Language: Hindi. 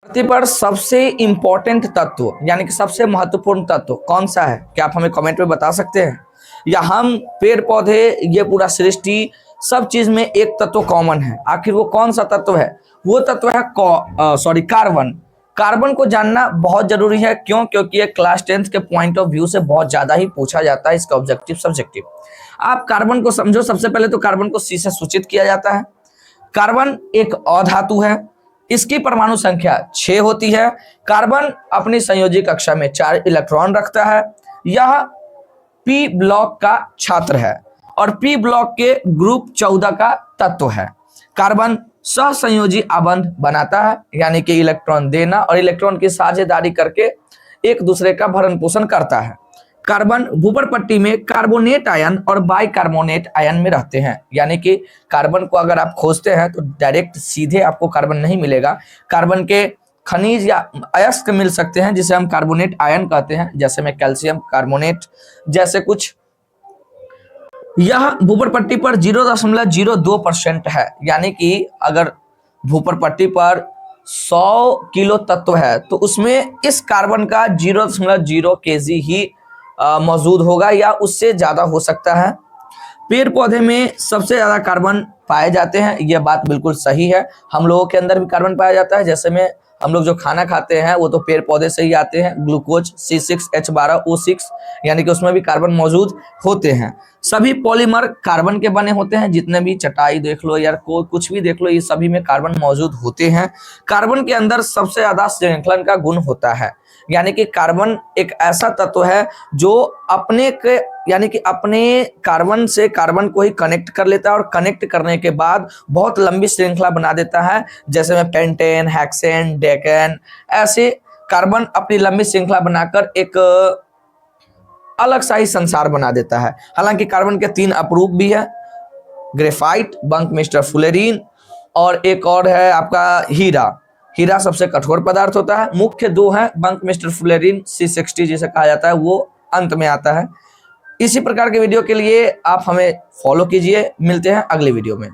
धरती पर सबसे इंपॉर्टेंट तत्व यानी कि सबसे महत्वपूर्ण तत्व कौन सा है? क्या आप हमें कमेंट में बता सकते हैं? या हम पेड़ पौधे ये पूरा सृष्टि सब चीज में एक तत्व कॉमन है, आखिर वो कौन सा तत्व है? वो तत्व है कार्बन। कार्बन को जानना बहुत जरूरी है। क्यों? क्योंकि ये क्लास 10th के पॉइंट ऑफ व्यू से बहुत ज्यादा ही पूछा जाता है, इसका ऑब्जेक्टिव सब्जेक्टिव। आप कार्बन को समझो। सबसे पहले तो कार्बन को सी से सूचित किया जाता है। कार्बन एक अधातु है, इसकी परमाणु संख्या 6 होती है। कार्बन अपनी संयोजी कक्षा में 4 इलेक्ट्रॉन रखता है। यह पी ब्लॉक का छात्र है और पी ब्लॉक के ग्रुप 14 का तत्व है। कार्बन सहसंयोजी आबंध बनाता है, यानी कि इलेक्ट्रॉन देना और इलेक्ट्रॉन की साझेदारी करके एक दूसरे का भरण पोषण करता है। कार्बन भूपर पट्टी में कार्बोनेट आयन और बाइकार्बोनेट आयन में रहते हैं, यानी कि कार्बन को अगर आप खोजते हैं तो डायरेक्ट सीधे आपको कार्बन नहीं मिलेगा। कार्बन के खनिज या अयस्क मिल सकते हैं जिसे हम कार्बोनेट आयन कहते हैं, जैसे में कैल्शियम कार्बोनेट जैसे कुछ। यह भूपर पट्टी पर 0.02% है, यानी कि अगर भूपर पट्टी पर 100 किलो तत्व है तो उसमें इस कार्बन का 0.0 kg ही मौजूद होगा या उससे ज्यादा हो सकता है। पेड़ पौधे में सबसे ज्यादा कार्बन पाए जाते हैं, यह बात बिल्कुल सही है। हम लोगों के अंदर भी कार्बन पाया जाता है, जैसे में हम लोग जो खाना खाते हैं वो तो पेड़ पौधे से ही आते हैं। ग्लूकोज C6H12O6 यानी कि उसमें भी कार्बन मौजूद होते हैं। सभी पॉलीमर कार्बन के बने होते हैं, जितने भी चटाई देख लो या कुछ भी देख लो, ये सभी में कार्बन मौजूद होते हैं। कार्बन के अंदर सबसे ज्यादा श्रृंखलन का गुण होता है, यानी कि कार्बन एक ऐसा तत्व है जो अपने कार्बन से कार्बन को ही कनेक्ट कर लेता है और कनेक्ट करने के बाद बहुत लंबी श्रृंखला बना देता है, जैसे में पेंटेन, हेक्सेन, डेकेन। ऐसे कार्बन अपनी लंबी श्रृंखला बनाकर एक अलग सा ही संसार बना देता है। हालांकि कार्बन के 3 अपरूप भी है, ग्रेफाइट, बंकमिस्टर फुलेरीन और एक और है आपका हीरा। हीरा सबसे कठोर पदार्थ होता है। मुख्य 2 हैं, बंकमिस्टर फुलेरीन C60 जिसे कहा जाता है, वो अंत में आता है। इसी प्रकार के वीडियो के लिए आप हमें फॉलो कीजिए। मिलते हैं अगले वीडियो में।